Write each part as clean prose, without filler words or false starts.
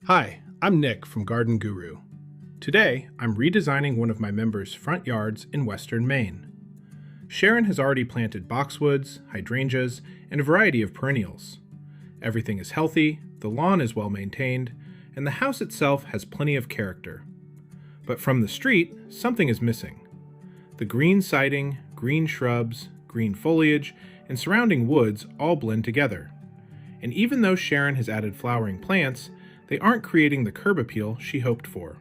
Hi, I'm Nick from Garden Guru. Today, I'm redesigning one of my members' front yards in western Maine. Sharon has already planted boxwoods, hydrangeas, and a variety of perennials. Everything is healthy, the lawn is well maintained, and the house itself has plenty of character. But from the street, something is missing. The green siding, green shrubs, green foliage, and surrounding woods all blend together. And even though Sharon has added flowering plants, they aren't creating the curb appeal she hoped for.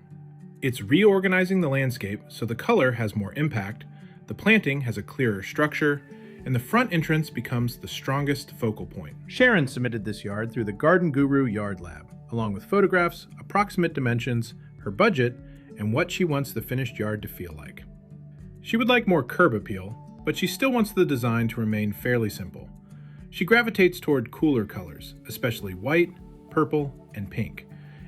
It's reorganizing the landscape so the color has more impact, the planting has a clearer structure, and the front entrance becomes the strongest focal point. Sharon submitted this yard through the Garden Guru Yard Lab, along with photographs, approximate dimensions, her budget, and what she wants the finished yard to feel like. She would like more curb appeal, but she still wants the design to remain fairly simple. She gravitates toward cooler colors, especially white, purple, and pink,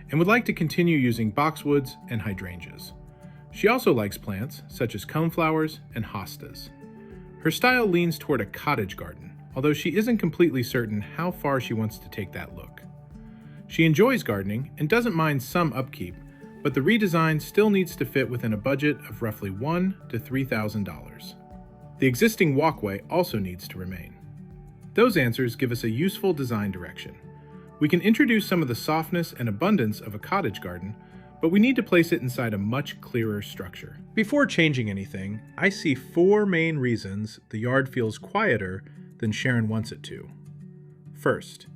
and would like to continue using boxwoods and hydrangeas. She also likes plants such as coneflowers and hostas. Her style leans toward a cottage garden, although she isn't completely certain how far she wants to take that look. She enjoys gardening and doesn't mind some upkeep, but the redesign still needs to fit within a budget of roughly $1,000 to $3,000. The existing walkway also needs to remain. Those answers give us a useful design direction. We can introduce some of the softness and abundance of a cottage garden, but we need to place it inside a much clearer structure. Before changing anything, I see 4 main reasons the yard feels quieter than Sharon wants it to. First,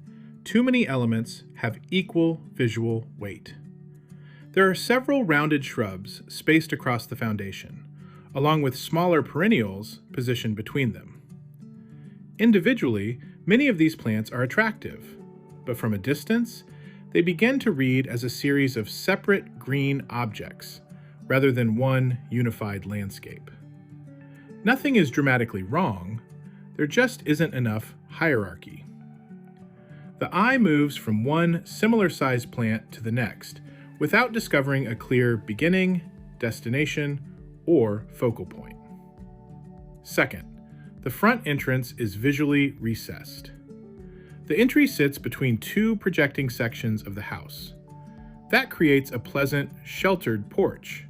too many elements have equal visual weight. There are several rounded shrubs spaced across the foundation, along with smaller perennials positioned between them. Individually, many of these plants are attractive, but from a distance, they begin to read as a series of separate green objects, rather than one unified landscape. Nothing is dramatically wrong, there just isn't enough hierarchy. The eye moves from one similar-sized plant to the next, without discovering a clear beginning, destination, or focal point. Second, the front entrance is visually recessed. The entry sits between 2 projecting sections of the house. That creates a pleasant, sheltered porch,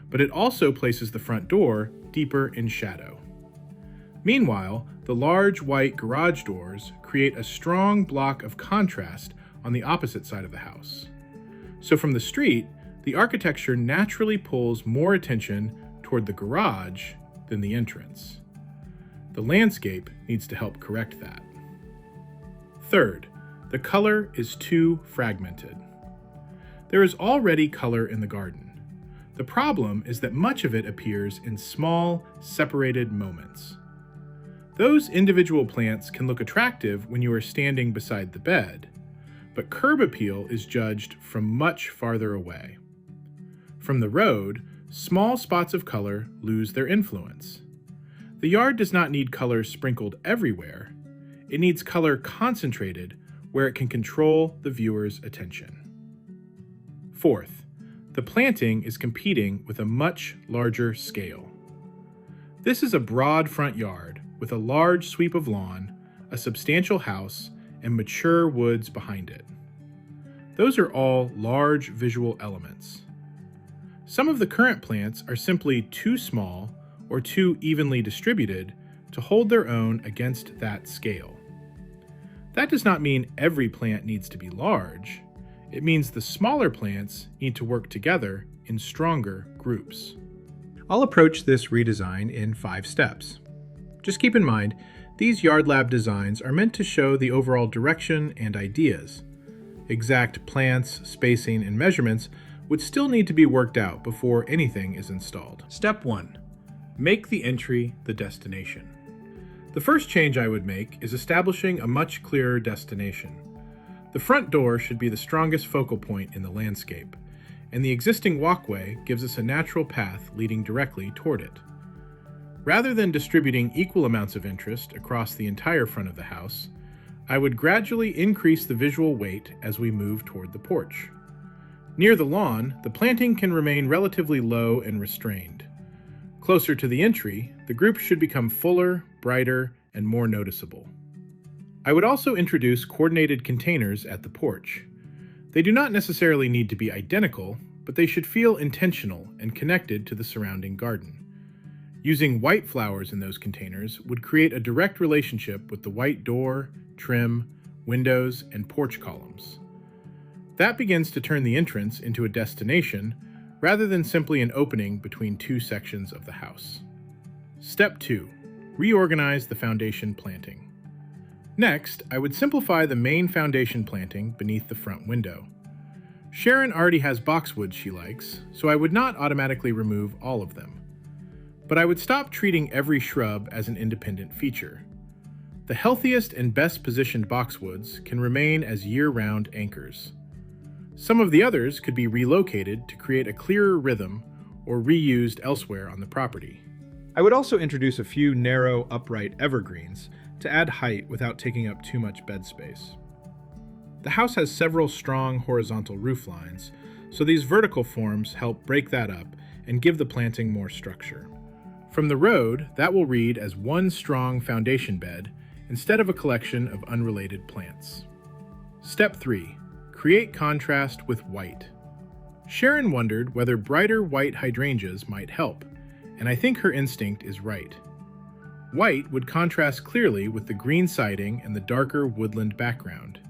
but it also places the front door deeper in shadow. Meanwhile, the large white garage doors create a strong block of contrast on the opposite side of the house. So from the street, the architecture naturally pulls more attention toward the garage than the entrance. The landscape needs to help correct that. Third, the color is too fragmented. There is already color in the garden. The problem is that much of it appears in small, separated moments. Those individual plants can look attractive when you are standing beside the bed, but curb appeal is judged from much farther away. From the road, small spots of color lose their influence. The yard does not need color sprinkled everywhere. It needs color concentrated where it can control the viewer's attention. Fourth, the planting is competing with a much larger scale. This is a broad front yard with a large sweep of lawn, a substantial house, and mature woods behind it. Those are all large visual elements. Some of the current plants are simply too small or too evenly distributed to hold their own against that scale. That does not mean every plant needs to be large. It means the smaller plants need to work together in stronger groups. I'll approach this redesign in 5 steps. Just keep in mind, these Yard Lab designs are meant to show the overall direction and ideas. Exact plants, spacing, and measurements would still need to be worked out before anything is installed. Step 1. Make the entry the destination. The first change I would make is establishing a much clearer destination. The front door should be the strongest focal point in the landscape, and the existing walkway gives us a natural path leading directly toward it. Rather than distributing equal amounts of interest across the entire front of the house, I would gradually increase the visual weight as we move toward the porch. Near the lawn, the planting can remain relatively low and restrained. Closer to the entry, the group should become fuller, brighter, and more noticeable. I would also introduce coordinated containers at the porch. They do not necessarily need to be identical, but they should feel intentional and connected to the surrounding garden. Using white flowers in those containers would create a direct relationship with the white door, trim, windows, and porch columns. That begins to turn the entrance into a destination rather than simply an opening between two sections of the house. Step 2. Reorganize the foundation planting. Next, I would simplify the main foundation planting beneath the front window. Sharon already has boxwoods she likes, so I would not automatically remove all of them. But I would stop treating every shrub as an independent feature. The healthiest and best positioned boxwoods can remain as year-round anchors. Some of the others could be relocated to create a clearer rhythm or reused elsewhere on the property. I would also introduce a few narrow, upright evergreens to add height without taking up too much bed space. The house has several strong horizontal roof lines, so these vertical forms help break that up and give the planting more structure. From the road, that will read as one strong foundation bed instead of a collection of unrelated plants. Step 3. Create contrast with white. Sharon wondered whether brighter white hydrangeas might help, and I think her instinct is right. White would contrast clearly with the green siding and the darker woodland background.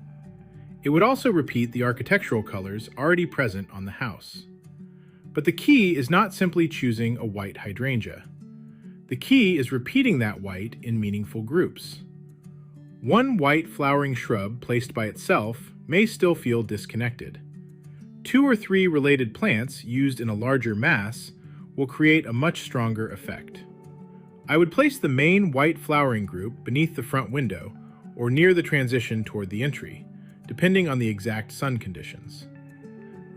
It would also repeat the architectural colors already present on the house. But the key is not simply choosing a white hydrangea. The key is repeating that white in meaningful groups. One white flowering shrub placed by itself may still feel disconnected. 2 or 3 related plants used in a larger mass will create a much stronger effect. I would place the main white flowering group beneath the front window or near the transition toward the entry, depending on the exact sun conditions.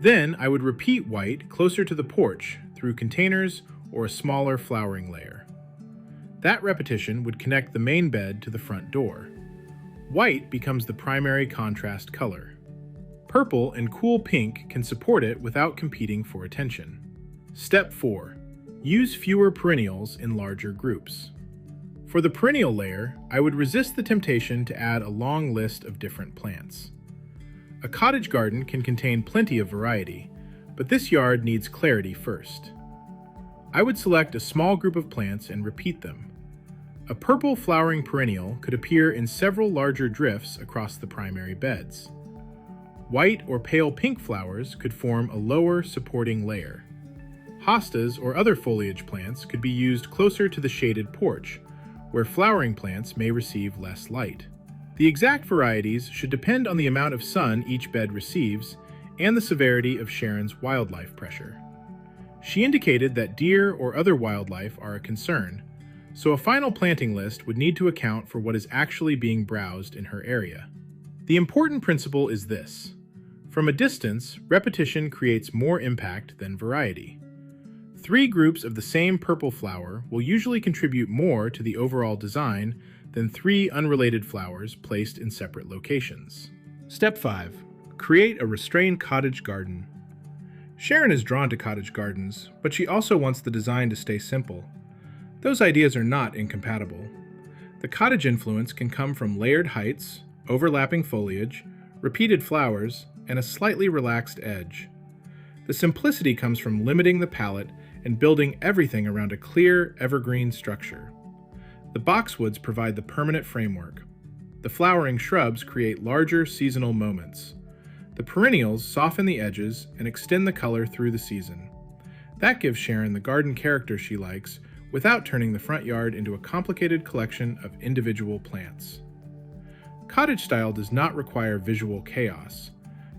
Then I would repeat white closer to the porch through containers or a smaller flowering layer. That repetition would connect the main bed to the front door. White becomes the primary contrast color. Purple and cool pink can support it without competing for attention. Step 4. Use fewer perennials in larger groups. For the perennial layer, I would resist the temptation to add a long list of different plants. A cottage garden can contain plenty of variety, but this yard needs clarity first. I would select a small group of plants and repeat them. A purple flowering perennial could appear in several larger drifts across the primary beds. White or pale pink flowers could form a lower supporting layer. Hostas or other foliage plants could be used closer to the shaded porch, where flowering plants may receive less light. The exact varieties should depend on the amount of sun each bed receives and the severity of Sharon's wildlife pressure. She indicated that deer or other wildlife are a concern, so a final planting list would need to account for what is actually being browsed in her area. The important principle is this: from a distance, repetition creates more impact than variety. 3 groups of the same purple flower will usually contribute more to the overall design than 3 unrelated flowers placed in separate locations. Step 5. Create a restrained cottage garden. Sharon is drawn to cottage gardens, but she also wants the design to stay simple. Those ideas are not incompatible. The cottage influence can come from layered heights, overlapping foliage, repeated flowers, and a slightly relaxed edge. The simplicity comes from limiting the palette and building everything around a clear, evergreen structure. The boxwoods provide the permanent framework. The flowering shrubs create larger seasonal moments. The perennials soften the edges and extend the color through the season. That gives Sharon the garden character she likes without turning the front yard into a complicated collection of individual plants. Cottage style does not require visual chaos.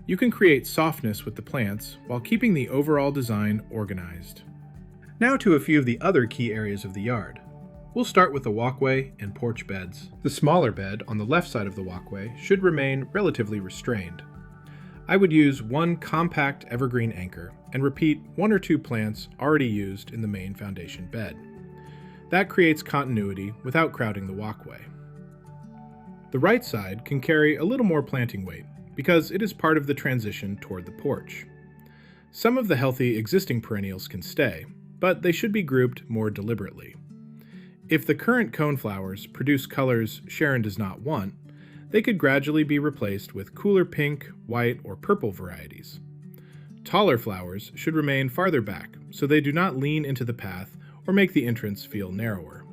You can create softness with the plants while keeping the overall design organized. Now to a few of the other key areas of the yard. We'll start with the walkway and porch beds. The smaller bed on the left side of the walkway should remain relatively restrained. I would use one compact evergreen anchor and repeat 1 or 2 plants already used in the main foundation bed. That creates continuity without crowding the walkway. The right side can carry a little more planting weight because it is part of the transition toward the porch. Some of the healthy existing perennials can stay, but they should be grouped more deliberately. If the current coneflowers produce colors Sharon does not want, they could gradually be replaced with cooler pink, white, or purple varieties. Taller flowers should remain farther back so they do not lean into the path or make the entrance feel narrower.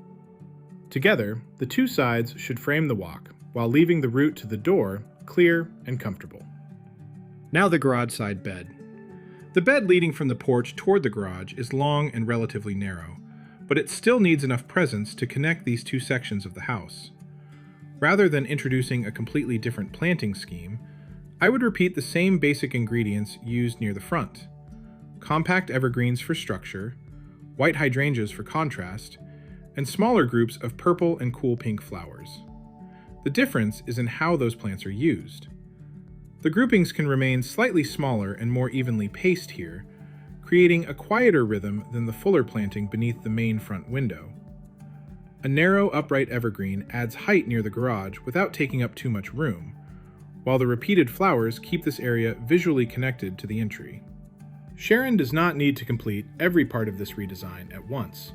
Together, the two sides should frame the walk while leaving the route to the door clear and comfortable. Now the garage side bed. The bed leading from the porch toward the garage is long and relatively narrow, but it still needs enough presence to connect these two sections of the house. Rather than introducing a completely different planting scheme, I would repeat the same basic ingredients used near the front: compact evergreens for structure, white hydrangeas for contrast, and smaller groups of purple and cool pink flowers. The difference is in how those plants are used. The groupings can remain slightly smaller and more evenly paced here, creating a quieter rhythm than the fuller planting beneath the main front window. A narrow, upright evergreen adds height near the garage without taking up too much room, while the repeated flowers keep this area visually connected to the entry. Sharon does not need to complete every part of this redesign at once.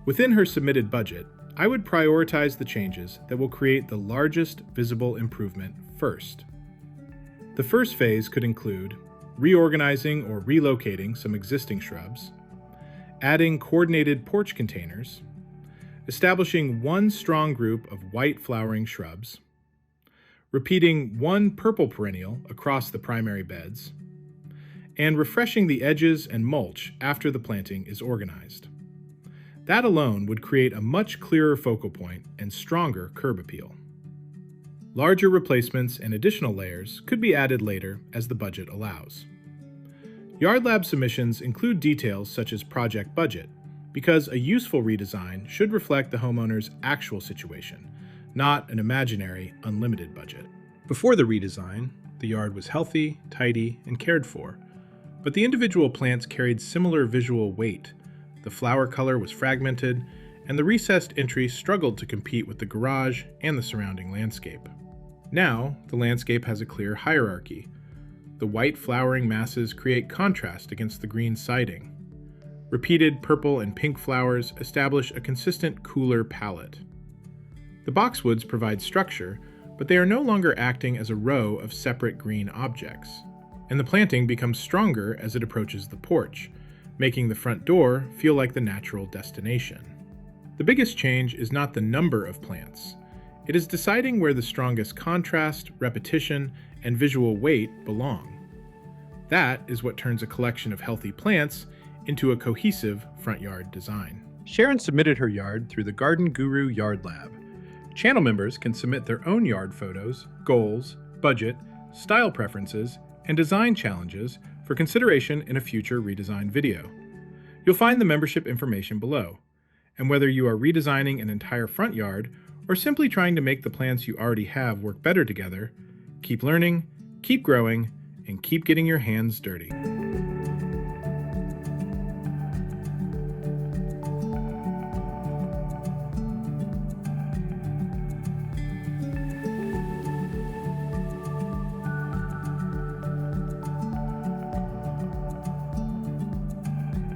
Within her submitted budget, I would prioritize the changes that will create the largest visible improvement first. The first phase could include reorganizing or relocating some existing shrubs, adding coordinated porch containers, establishing one strong group of white flowering shrubs, repeating one purple perennial across the primary beds, and refreshing the edges and mulch after the planting is organized. That alone would create a much clearer focal point and stronger curb appeal. Larger replacements and additional layers could be added later as the budget allows. Yard Lab submissions include details such as project budget, because a useful redesign should reflect the homeowner's actual situation, not an imaginary, unlimited budget. Before the redesign, the yard was healthy, tidy, and cared for, but the individual plants carried similar visual weight. The flower color was fragmented, and the recessed entry struggled to compete with the garage and the surrounding landscape. Now, the landscape has a clear hierarchy. The white flowering masses create contrast against the green siding. Repeated purple and pink flowers establish a consistent, cooler palette. The boxwoods provide structure, but they are no longer acting as a row of separate green objects, and the planting becomes stronger as it approaches the porch, making the front door feel like the natural destination. The biggest change is not the number of plants. It is deciding where the strongest contrast, repetition, and visual weight belong. That is what turns a collection of healthy plants into a cohesive front yard design. Sharon submitted her yard through the Garden Guru Yard Lab. Channel members can submit their own yard photos, goals, budget, style preferences, and design challenges for consideration in a future redesign video. You'll find the membership information below. And whether you are redesigning an entire front yard or simply trying to make the plants you already have work better together, keep learning, keep growing, and keep getting your hands dirty.